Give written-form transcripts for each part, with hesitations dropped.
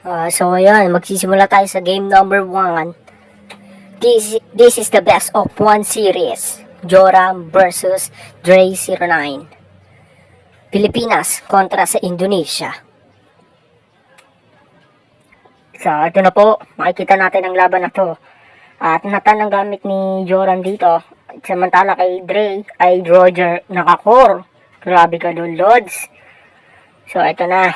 So ayan, magsisimula tayo sa game number 1. This is the best of 1 series. Joram versus Dre09. Pilipinas kontra sa Indonesia. So ito na po, makikita natin ang laban na to. At Nathan ang gamit ni Joram dito. Samantala kay Dre ay Roger nakacore. Grabe ka doon, Lods. So ito na.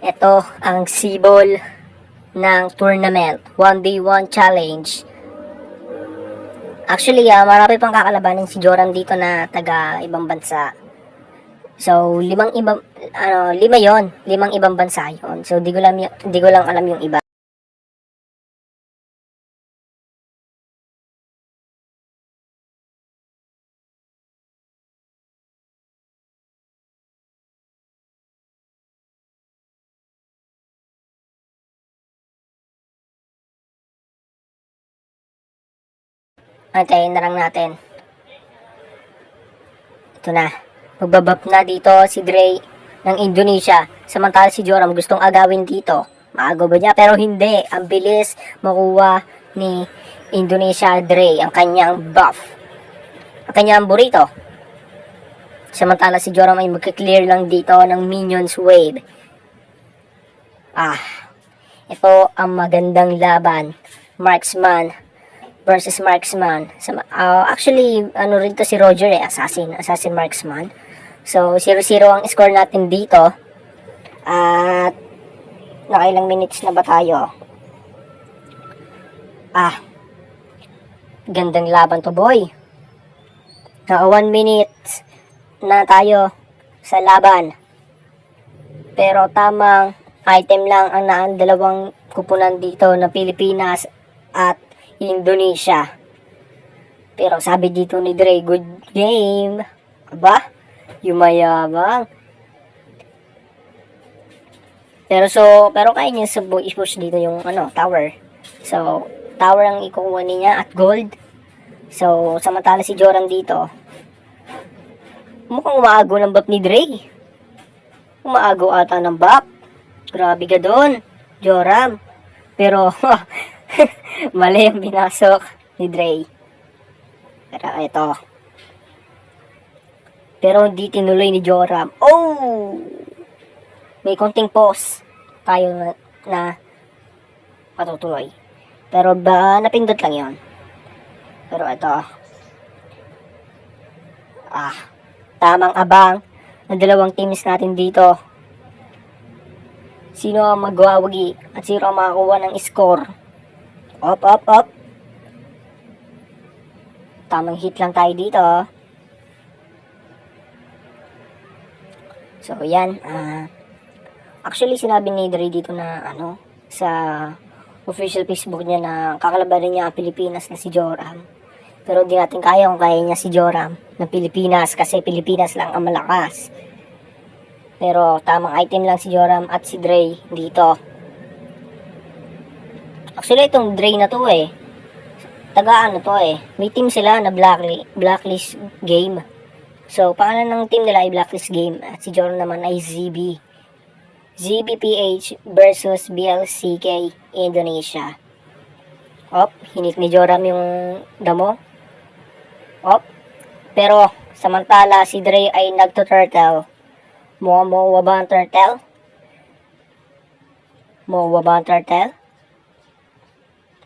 Ito ang sibol ng tournament. 1v1 challenge. Actually, marami pang kakalabanin si Joram dito na taga ibang bansa. So, lima yon, 5 ibang bansa yon. So, di ko lang alam yung iba. Antayin na lang natin. Ito na. Magbabap na dito si Dre ng Indonesia. Samantala si Joram gustong agawin dito. Maagaw ba niya? Pero hindi. Ang bilis makuha ni Indonesia Dre ang kanyang buff. Ang kanyang burrito. Samantala si Joram ay magka-clear lang dito ng minions wave. Ito ang magandang laban. Marksman versus marksman. Actually, rin to si Roger assassin marksman. So, 0-0 ang score natin dito. At nakailang minutes na ba tayo? Gandang laban to, boy. 1 minute na tayo sa laban. Pero tamang item lang ang naan dalawang kupunan dito na Pilipinas at Indonesia. Pero sabi dito ni Dre, good game. Aba, yumayabang. Pero kaya niya i-push dito yung tower. So, tower ang ikukuha niya at gold. So, samantala si Joram dito. Mukhang umaago ng buff ni Dre. Umaago ata ng buff. Grabe ka doon, Joram. Pero, mali ang binasok ni Dre. Pero ito. Pero hindi tinuloy ni Joram. Oh! May konting pause tayo na patutuloy. Pero napindot lang yon. Pero ito. Tamang abang ng dalawang teams natin dito. Sino ang magwawagi at sino ang makakuha ng score. Up. Tamang hit lang tayo dito. So, yan. Actually, sinabi ni Dre dito na, sa official Facebook niya na kakalabanin niya ang Pilipinas na si Joram. Pero di natin kaya kung kaya niya si Joram ng Pilipinas kasi Pilipinas lang ang malakas. Pero tamang item lang si Joram at si Dre dito. Actually, itong Dre na to may team sila na blacklist game. So, pangalan ng team nila ay blacklist game. At si Joram naman ay ZBPH versus BLCK Indonesia. Hinit ni Joram yung damo. Pero, samantala si Dre ay nagto-turtle. Mawa ba ang turtle?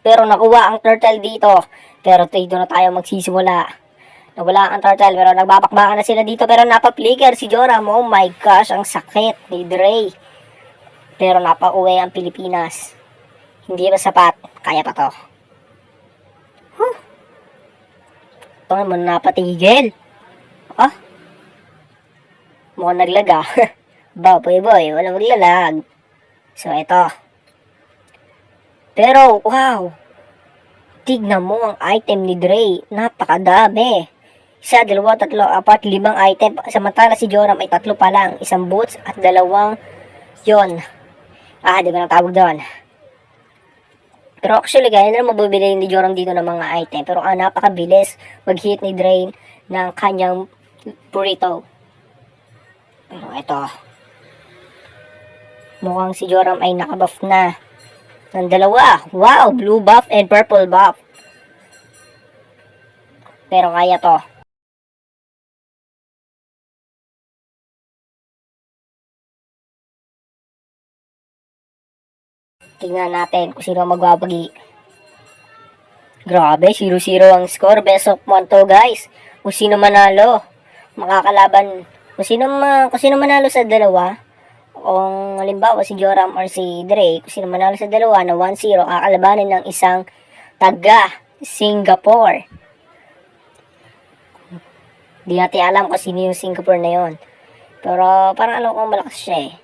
Pero nakuha ang turtle dito. Pero dito na tayo magsisimula. Nawala ang turtle pero nagbabakbakan na sila dito. Pero napaplikar si Joram. Oh my gosh, ang sakit ni Dre. Pero napauwi ang Pilipinas. Hindi ba sapat? Kaya pa to. Ito naman napatigil. Mukhang naglag boy, walang maglalag. So, ito. Pero, wow. Tignan mo ang item ni Dre. Napakadami. 1, 2, 3, 4, 5 item. Samantala si Joram ay 3 pa lang. 1 boots at 2 yon. Di ba natawag doon? Pero actually, kaya na mabibili ni Joram dito ng mga item. Pero napakabilis mag-hit ni Dre ng kanyang burrito. Pero ito. Mukhang si Joram ay nakabuff na ng dalawa. Wow, blue buff and purple buff. Pero kaya to. Tingnan natin kung sino magbabagi. Grabe, 0-0 ang score. Best of 1 to, guys. Kung sino manalo, makakalaban. Kung sino manalo sa dalawa, kung halimbawa si Joram or si Dre, kung sino manalo sa dalawa na 1-0, kakalabanin ng isang taga Singapore. Di natin alam kung sino yung Singapore na yon. Pero parang alam kong malakas siya eh.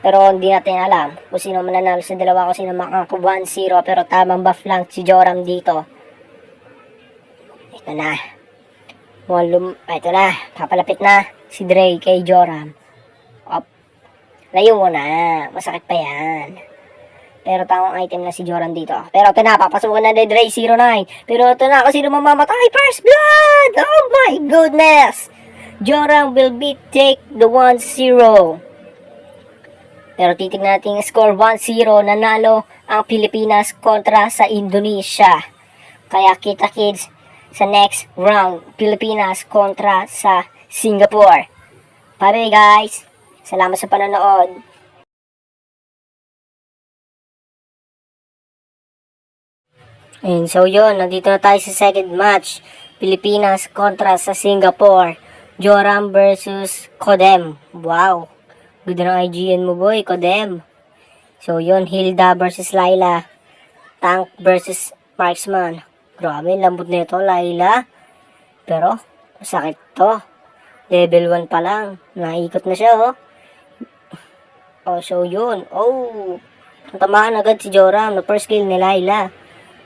Pero hindi natin alam kung sino mananalo sa dalawa, kung sino makaka 1-0. Pero tamang buff lang si Joram dito. Ito na. Ito na. Papalapit na si Dre kay Joram. Op. Layo mo na. Masakit pa yan. Pero tamang item na si Joram dito. Pero ito na. Papasukan na ni Dre 09. Pero ito na. Kung sino mamamatay. First blood. Oh my goodness. Joram will take the 1-0. Pero titignan natin yung score 1-0, nanalo ang Pilipinas kontra sa Indonesia. Kaya kita kids sa next round, Pilipinas kontra sa Singapore. Bye guys! Salamat sa panonood. And so yun, nandito na tayo sa second match. Pilipinas kontra sa Singapore. Joram versus Kodem. Wow! Ganda ng IGN mo boy, Kodem. So yun, Hilda versus Layla. Tank versus Marksman. Grabe, lambot nito, Layla. Pero, masakit to. Level 1 pa lang. Naikot na siya, oh. Oh, so yun. Oh, tamaan agad si Joram na first kill ni Layla.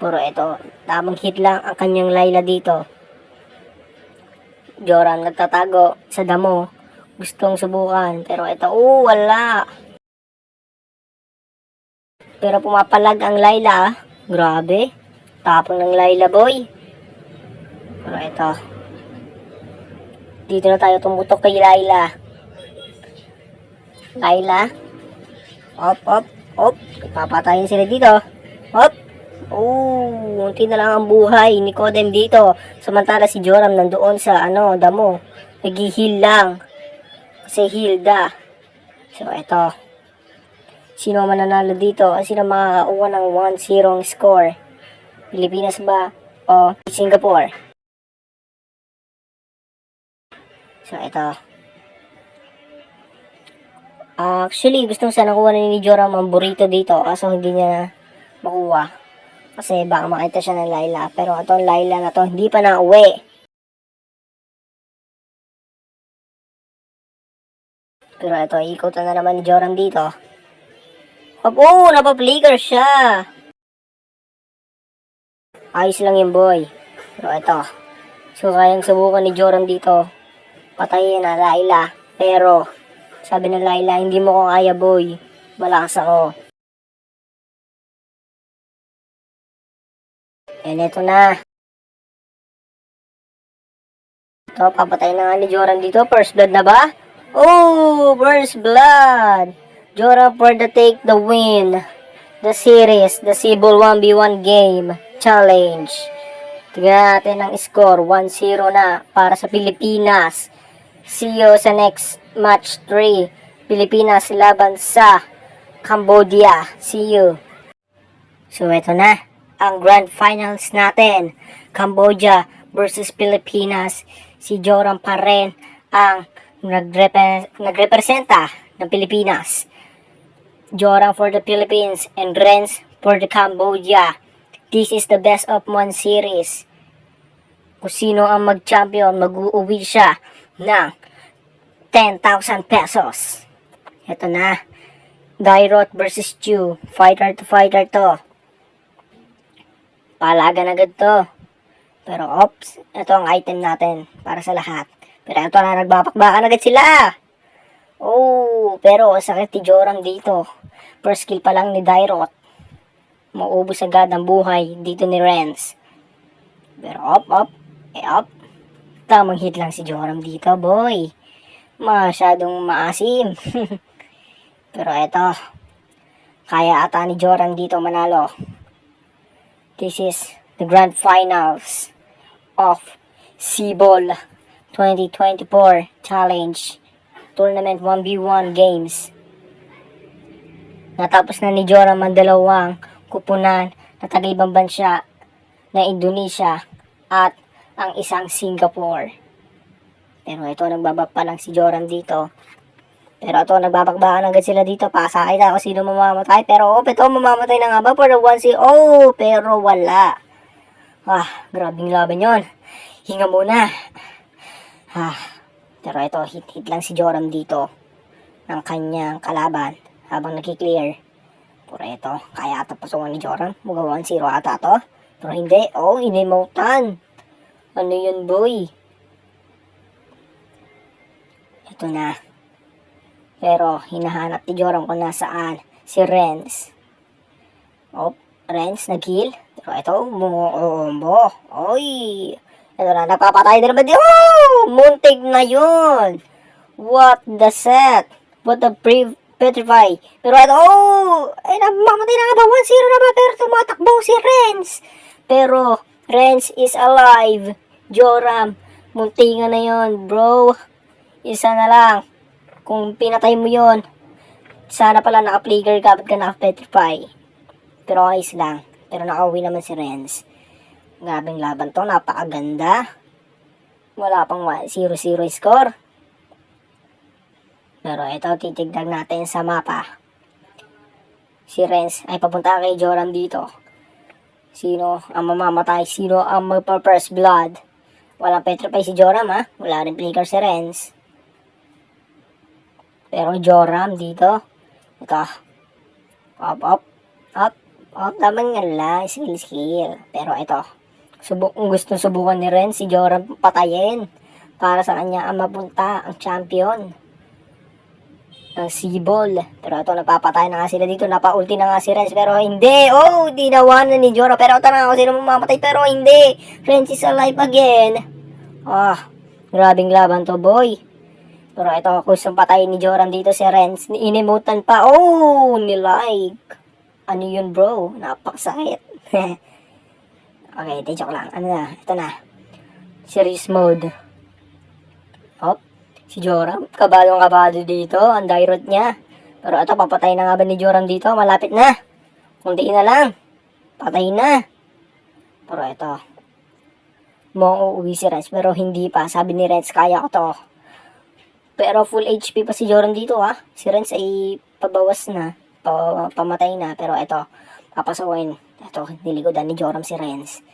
Pero ito, tamang hit lang ang kanyang Layla dito. Joram nagtatago sa damo. Gustong subukan. Pero ito, wala. Pero pumapalag ang Layla. Grabe. Tapong ng Layla, boy. Pero ito. Dito na tayo tumutok kay Layla. Layla. Op. Papatayin sila dito. Op. Unti na lang ang buhay ni Kodem dito. Samantala si Joram nandoon sa damo. Nag-heal lang. Kasi Hilda. So, eto. Sino mananalo dito? Sino makakakuha ng 1-0 score? Pilipinas ba o Singapore? So, eto. Actually, gustong sana kuha ni Joram ang burrito dito. Kaso hindi niya makuha. Kasi baka makita siya ng Layla. Pero itong Layla na to, hindi pa na-uwi. Pero ito, ikutan na naman ni Joram dito. Napaplicker siya. Ayos lang yung boy. Pero ito. So, kayang subukan ni Joram dito. Patayin na Layla. Pero, sabi ng Layla, hindi mo ko kaya boy. Malakas ako. And ito na. Ito, papatayin na nga ni Joram dito. First blood na ba? First blood. Joram for the take the win. The series, the Cebol 1v1 game challenge. Tignan natin ang score. 1-0 na para sa Pilipinas. See you sa next match 3. Pilipinas laban sa Cambodia. See you. So, ito na. Ang grand finals natin. Cambodia versus Pilipinas. Si Joram pa rin ang nagrepresenta ng Pilipinas. Joram for the Philippines and Renz for the Cambodia. This is the best of 1 series. Kung sino ang mag-champion, mag-uuwi siya ng 10,000 pesos. Ito na. Dairot versus Chu. Fighter to fighter to. Palagan agad to. Pero ops, ito ang item natin para sa lahat. Pero ito na, nagbabakbakan agad sila. Pero sakit ni Joram dito. First kill pa lang ni Dairot. Maubos agad ang buhay dito ni Renz. Pero op. Tamang hit lang si Joram dito, boy. Masyadong maasim. Pero eto, kaya ata ni Joram dito manalo. This is the grand finals of Cebol 2024 Challenge Tournament 1v1 Games. Natapos na ni Joram ang dalawang kupunan na taga-ibang bansa na Indonesia at ang isang Singapore. Pero ito, nagbabak pa lang si Joram dito. Pero ito, nagbabakbakan agad sila dito. Pasakay na ako sino mamamatay. Pero ito, mamamatay na nga ba for the 1-0? Pero wala. Grabing laban yon. Hinga muna. Pero ito, hit-hit lang si Joram dito ng kanyang kalaban habang nagki-clear. Pero ito, kaya ata pasungan ni Joram. Muga 1-0 ata to. Pero hindi. Inemotan. Ano yun, boy? Ito na. Pero hinahanap ni Joram kung nasaan si Renz. Renz nag-heal. Pero ito, umuombo. Ito na, napapatay din naman. Muntig na yun. What the set? What the petrify. Pero ito, namamatay na nga ba? 1-0 na ba? Pero tumatakbo si Renz. Pero Renz is alive. Joram, muntingan na yun, bro. Isa na lang. Kung pinatay mo yon, sana pala naka-flicker ka, ba't ka naka-petrify? Pero ayos lang. Pero nakauwi naman si Renz. Grabing laban to, napakaganda. Wala pang 0-0 score. Pero ito, titignan natin sa mapa. Si Renz ay papunta kay Joram dito. Sino ang mamamatay? Sino ang magpa-first blood? Walang petrify si Joram, ha? Wala rin flicker si Renz. Pero Joram dito, ito, up, naman nga lang, skill. Pero ito, gusto subukan ni Ren si Joram patayin para sa kanya ang mapunta, ang champion ng Cebol. Pero ito, napapatay na nga sila dito, napa-ulti na nga si Renz, pero hindi, dinawanan ni Joram. Pero ito na nga, sino mamamatay, pero hindi, Renz is alive again. Grabing laban to, boy. Pero ito, kusang patayin ni Joram dito si Renz. Inimutan pa. Nilike. Ano yun, bro? Napakasakit. Okay, joke lang. Ano na? Ito na. Serious mode. Si Joram. Kabadong-kabado dito. Ang direct niya. Pero ito, papatay na nga ba ni Joram dito? Malapit na. Kunti na lang. Patay na. Pero ito. Mukhang uuwi si Renz. Pero hindi pa. Sabi ni Renz, kaya ko to. Pero full HP pa si Joram dito, ha. Si Renz ay pabawas na. Pamatay na. Pero ito, papasukin. Ito, niligodan ni Joram si Renz.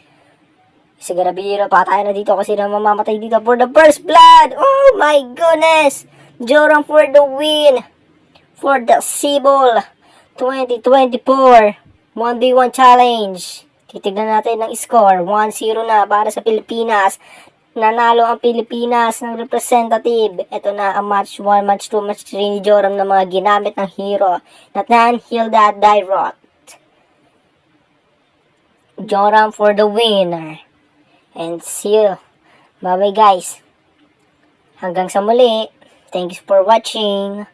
Si Garabiro, patay na dito kasi na mamamatay dito for the first blood. Oh my goodness. Joram for the win. For the Cebol 2024 1v1 challenge. Titignan natin ng score. 1-0 na para sa Pilipinas. Nanalo ang Pilipinas ng representative. Ito na ang match 1, match 2, match 3 ni Joram na mga ginamit ng hero. Nathan Hilda Dairot. Joram for the winner. And see you. Bye bye guys. Hanggang sa muli. Thanks for watching.